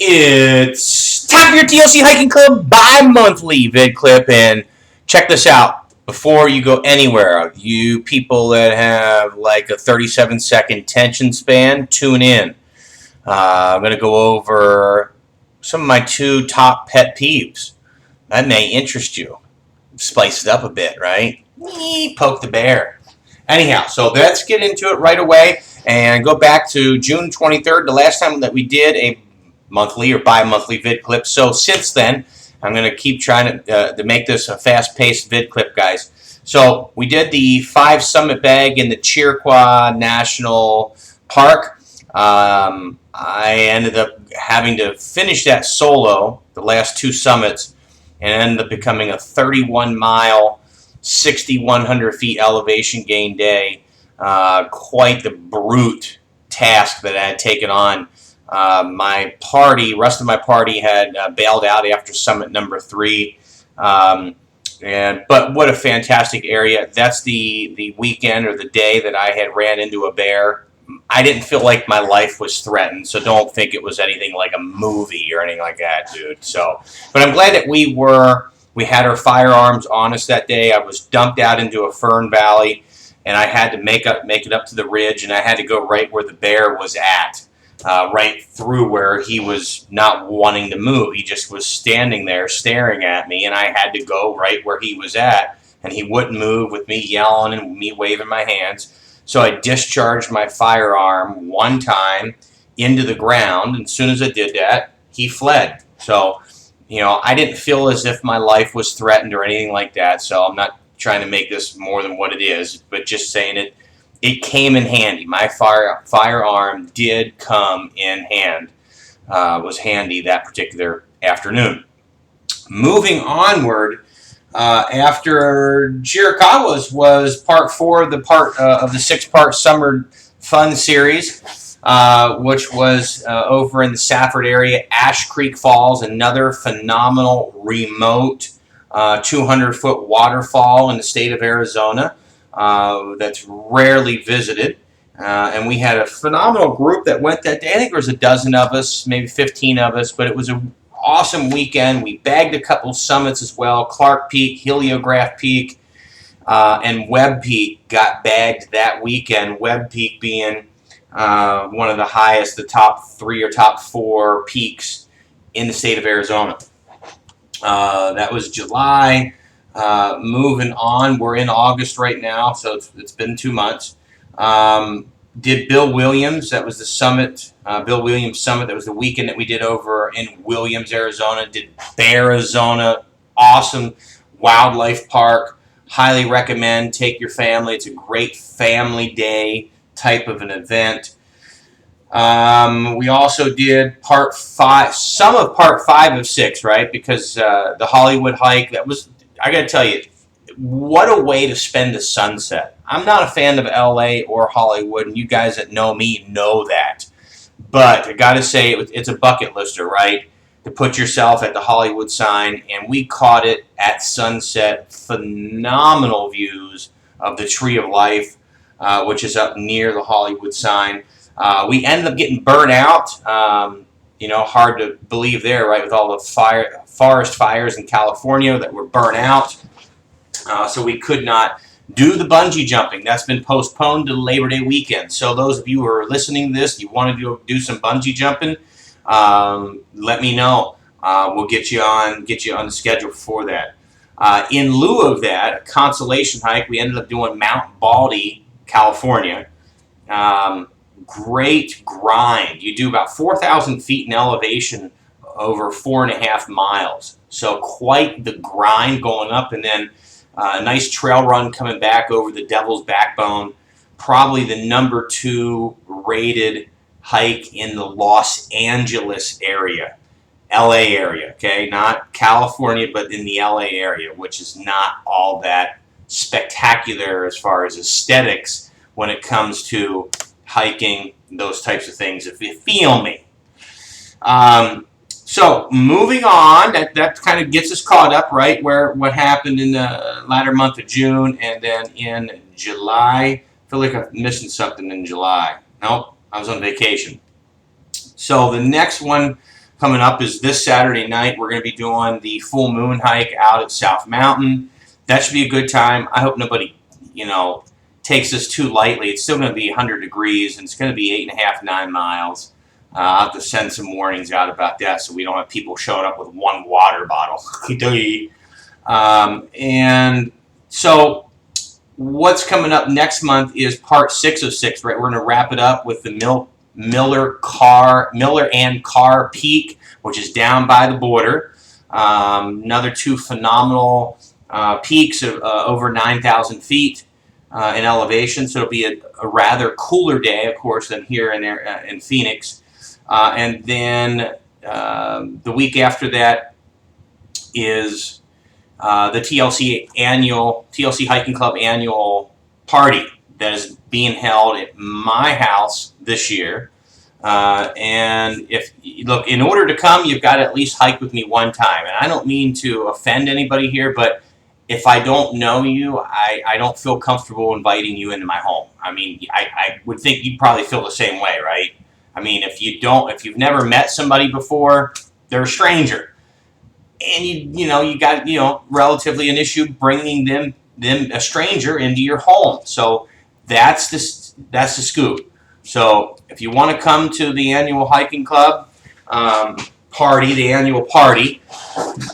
It's time for your TLC Hiking Club bi-monthly vid clip, and check this out. Before you go anywhere, you people that have like a 37-second attention span, tune in. I'm going to go over some of my two top pet peeves. That may interest you. Spice it up a bit, right? Poke the bear. Anyhow, so let's get into it right away and go back to June 23rd, the last time that we did a monthly or bi-monthly vid clip. So since then, I'm going to keep trying to make this a fast-paced vid clip, guys. So we did the 5 summit bag in the Chiricahua National Park. I ended up having to finish that solo, the last 2 summits, and ended up becoming a 31-mile, 6,100 feet elevation gain day. Quite the brute task that I had taken on. Rest of my party had bailed out after summit number 3. But what a fantastic area. That's the weekend or the day that I had ran into a bear. I didn't feel like my life was threatened, so don't think it was anything like a movie or anything like that, dude. But I'm glad that we had our firearms on us that day. I was dumped out into a fern valley, and I had to make it up to the ridge, and I had to go right where the bear was at. Right through where he was not wanting to move. He just was standing there staring at me, and I had to go right where he was at, and he wouldn't move with me yelling and me waving my hands. So I discharged my firearm one time into the ground, and as soon as I did that, he fled. So, I didn't feel as if my life was threatened or anything like that, so I'm not trying to make this more than what it is, but just saying it came in handy. My firearm did come in hand. Was handy that particular afternoon. Moving onward, after Chiricahua was part 4 of the 6-part summer fun series, which was over in the Safford area, Ash Creek Falls, another phenomenal remote 200-foot waterfall in the state of Arizona. That's rarely visited. And we had a phenomenal group that went that day. I think there was a dozen of us, maybe 15 of us, but it was an awesome weekend. We bagged a couple summits as well. Clark Peak, Heliograph Peak, and Webb Peak got bagged that weekend. Webb Peak being one of the highest, the top 3 or top 4 peaks in the state of Arizona. That was July. Moving on, we're in August right now, so it's been 2 months. Did Bill Williams, that was the summit, Bill Williams Summit, that was the weekend that we did over in Williams, Arizona. Did Bearizona, awesome wildlife park, highly recommend, take your family, it's a great family day type of an event. We also did part 5, some of part 5 of 6, right, because the Hollywood hike, that was, I got to tell you, what a way to spend the sunset. I'm not a fan of LA or Hollywood, and you guys that know me know that. But I got to say, it's a bucket lister, right? To put yourself at the Hollywood sign, and we caught it at sunset. Phenomenal views of the Tree of Life, which is up near the Hollywood sign. We ended up getting burnt out. Hard to believe there, right, with all the forest fires in California that were burnt out. So we could not do the bungee jumping. That's been postponed to Labor Day weekend. So those of you who are listening to this, you want to do some bungee jumping, let me know. We'll get you on the schedule for that. In lieu of that, a consolation hike, we ended up doing Mount Baldy, California. Great grind. You do about 4,000 feet in elevation over 4.5 miles. So quite the grind going up, and then a nice trail run coming back over the Devil's Backbone. Probably the number 2 rated hike in the Los Angeles area. LA area, okay? Not California, but in the LA area, which is not all that spectacular as far as aesthetics when it comes to hiking, those types of things, if you feel me. So moving on, that kind of gets us caught up, right, where what happened in the latter month of June, and then in July. I feel like I'm missing something in July. Nope, I was on vacation. So the next one coming up is this Saturday night. We're going to be doing the full moon hike out at South Mountain. That should be a good time. I hope nobody, takes this too lightly. It's still going to be 100 degrees, and it's going to be 8.5, 9 miles. I'll have to send some warnings out about that so we don't have people showing up with one water bottle. And so what's coming up next month is part 6 of 6, right? We're going to wrap it up with the Miller and Carr Peak, which is down by the border. Another 2 phenomenal peaks of over 9,000 feet in elevation. So it'll be a rather cooler day, of course, than here in Phoenix. And then the week after that is the TLC Hiking Club annual party that is being held at my house this year. And in order to come, you've got to at least hike with me one time. And I don't mean to offend anybody here, but if I don't know you, I don't feel comfortable inviting you into my home. I mean, I would think you'd probably feel the same way, right? I mean, if you've never met somebody before, they're a stranger. And you got, relatively an issue bringing them a stranger into your home. So that's the scoop. So if you want to come to the annual hiking club party, the annual party,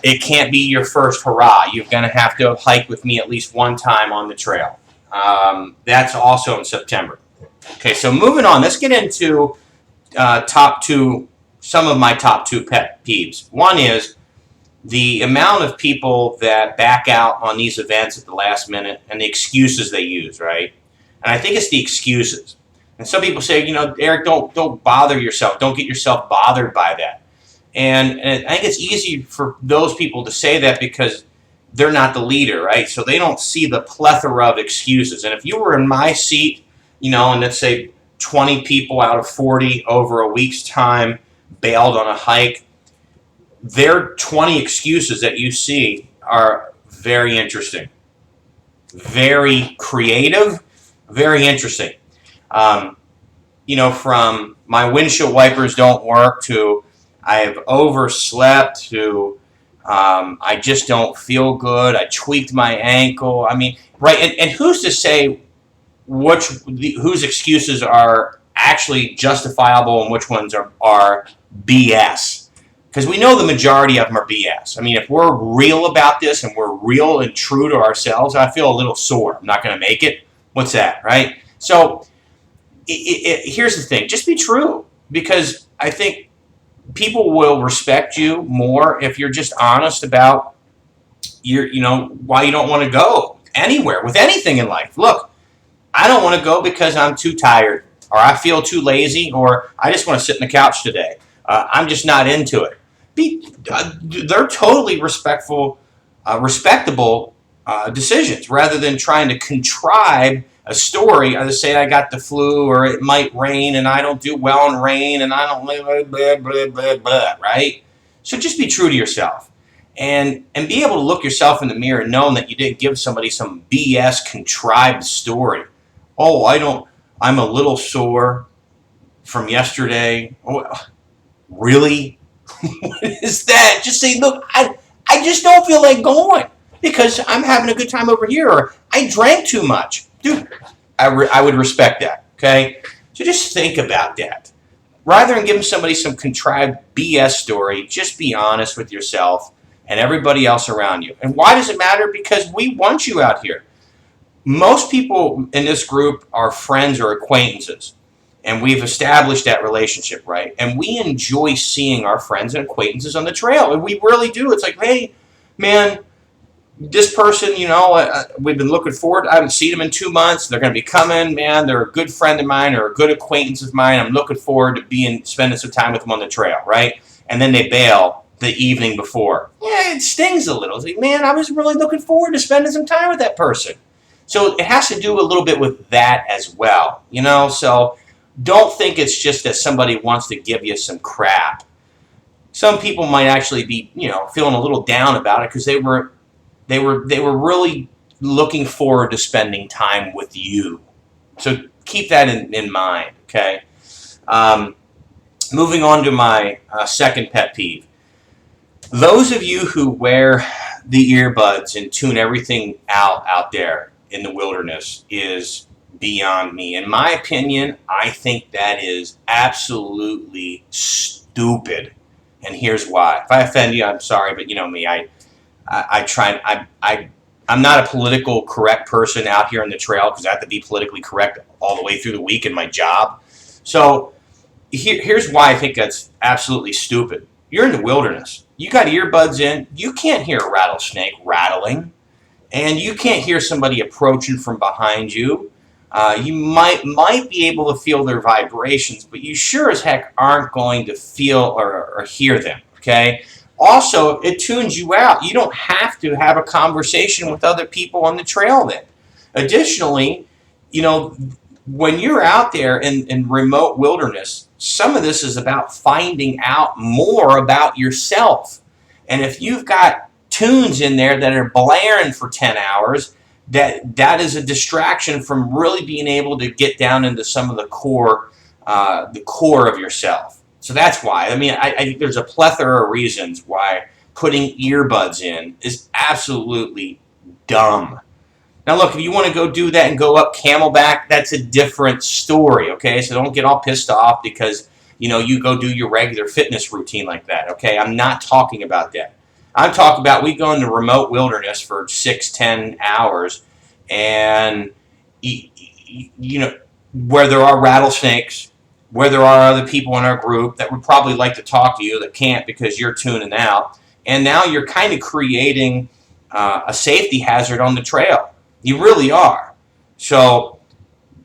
it can't be your first hurrah. You're going to have to hike with me at least one time on the trail. That's also in September. Okay, so moving on, let's get into some of my top 2 pet peeves. One is the amount of people that back out on these events at the last minute and the excuses they use, right? And I think it's the excuses. And some people say, Eric, don't bother yourself. Don't get yourself bothered by that. And I think it's easy for those people to say that because they're not the leader, right? So they don't see the plethora of excuses. And if you were in my seat, and let's say 20 people out of 40 over a week's time bailed on a hike, their 20 excuses that you see are very interesting, very creative, very interesting. From my windshield wipers don't work to I've overslept to I just don't feel good. I tweaked my ankle. I mean, right? And who's to say whose excuses are actually justifiable and which ones are BS? Because we know the majority of them are BS. I mean, if we're real about this and we're real and true to ourselves, I feel a little sore. I'm not going to make it. What's that, right? So here's the thing. Just be true, because I think people will respect you more if you're just honest about why you don't want to go anywhere with anything in life. Look, I don't want to go because I'm too tired, or I feel too lazy, or I just want to sit on the couch today. I'm just not into it. They're totally respectable decisions, rather than trying to contrive a story or to say I got the flu, or it might rain and I don't do well in rain and I don't blah, blah, blah, blah, blah, right? So just be true to yourself and be able to look yourself in the mirror knowing that you didn't give somebody some BS contrived story. Oh, I'm a little sore from yesterday. Oh, really? What is that? Just say, look, I just don't feel like going because I'm having a good time over here, or I drank too much. Dude, I would respect that, okay? So just think about that. Rather than giving somebody some contrived BS story, just be honest with yourself and everybody else around you. And why does it matter? Because we want you out here. Most people in this group are friends or acquaintances, and we've established that relationship, right? And we enjoy seeing our friends and acquaintances on the trail, and we really do. It's like, hey, man, this person, we've been looking forward. I haven't seen them in 2 months. They're going to be coming, man. They're a good friend of mine or a good acquaintance of mine. I'm looking forward to spending some time with them on the trail, right? And then they bail the evening before. Yeah, it stings a little. It's like, man, I was really looking forward to spending some time with that person. So it has to do a little bit with that as well, So don't think it's just that somebody wants to give you some crap. Some people might actually be, feeling a little down about it because they were really looking forward to spending time with you. So keep that in mind, okay? moving on to my second pet peeve. Those of you who wear the earbuds and tune everything out there in the wilderness is beyond me. In my opinion, I think that is absolutely stupid. And here's why. If I offend you, I'm sorry, but you know me, I try. I'm not a political correct person out here on the trail because I have to be politically correct all the way through the week in my job. So here's why I think that's absolutely stupid. You're in the wilderness. You got earbuds in. You can't hear a rattlesnake rattling, and you can't hear somebody approaching from behind you. You might be able to feel their vibrations, but you sure as heck aren't going to feel or hear them. Okay. Also, it tunes you out. You don't have to have a conversation with other people on the trail then. Additionally, you know, when you're out there in remote wilderness, some of this is about finding out more about yourself. And if you've got tunes in there that are blaring for 10 hours, that is a distraction from really being able to get down into some of the core of yourself. So that's why. I mean, I think there's a plethora of reasons why putting earbuds in is absolutely dumb. Now, look, if you want to go do that and go up Camelback, that's a different story, okay? So don't get all pissed off because, you know, you go do your regular fitness routine like that, okay? I'm not talking about that. I'm talking about we go in the remote wilderness for 6-10 hours and, you know, where there are rattlesnakes, where there are other people in our group that would probably like to talk to you that can't because you're tuning out. And now you're kind of creating a safety hazard on the trail. You really are. So,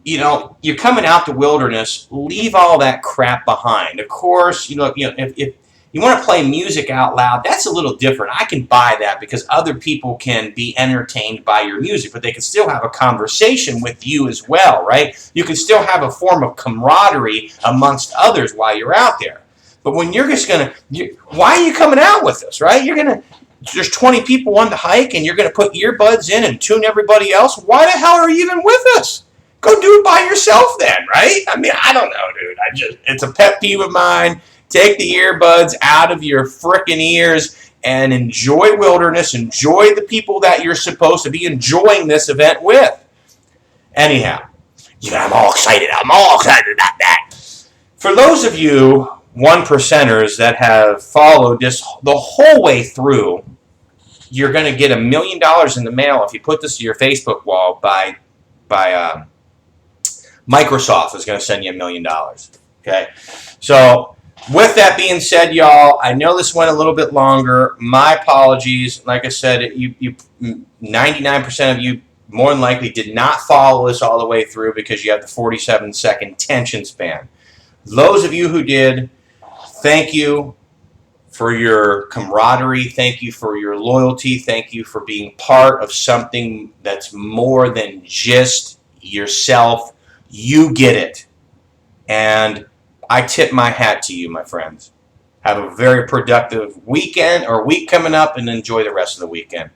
you know, you're coming out the wilderness, leave all that crap behind. Of course, if you want to play music out loud, that's a little different. I can buy that because other people can be entertained by your music, but they can still have a conversation with you as well, right? You can still have a form of camaraderie amongst others while you're out there. But when you're just why are you coming out with us, right? There's 20 people on the hike and you're going to put earbuds in and tune everybody else. Why the hell are you even with us? Go do it by yourself then, right? I mean, I don't know, dude. It's a pet peeve of mine. Take the earbuds out of your frickin' ears and enjoy wilderness. Enjoy the people that you're supposed to be enjoying this event with. Anyhow, I'm all excited. I'm all excited about that. For those of you 1%ers that have followed this the whole way through, you're going to get $1 million in the mail if you put this to your Facebook wall by Microsoft is going to send you $1 million. Okay, so with that being said, y'all, I know this went a little bit longer. My apologies. Like I said, you 99% of you more than likely did not follow this all the way through because you have the 47-second attention span. Those of you who did, thank you for your camaraderie. Thank you for your loyalty. Thank you for being part of something that's more than just yourself. You get it. And I tip my hat to you, my friends. Have a very productive weekend or week coming up and enjoy the rest of the weekend.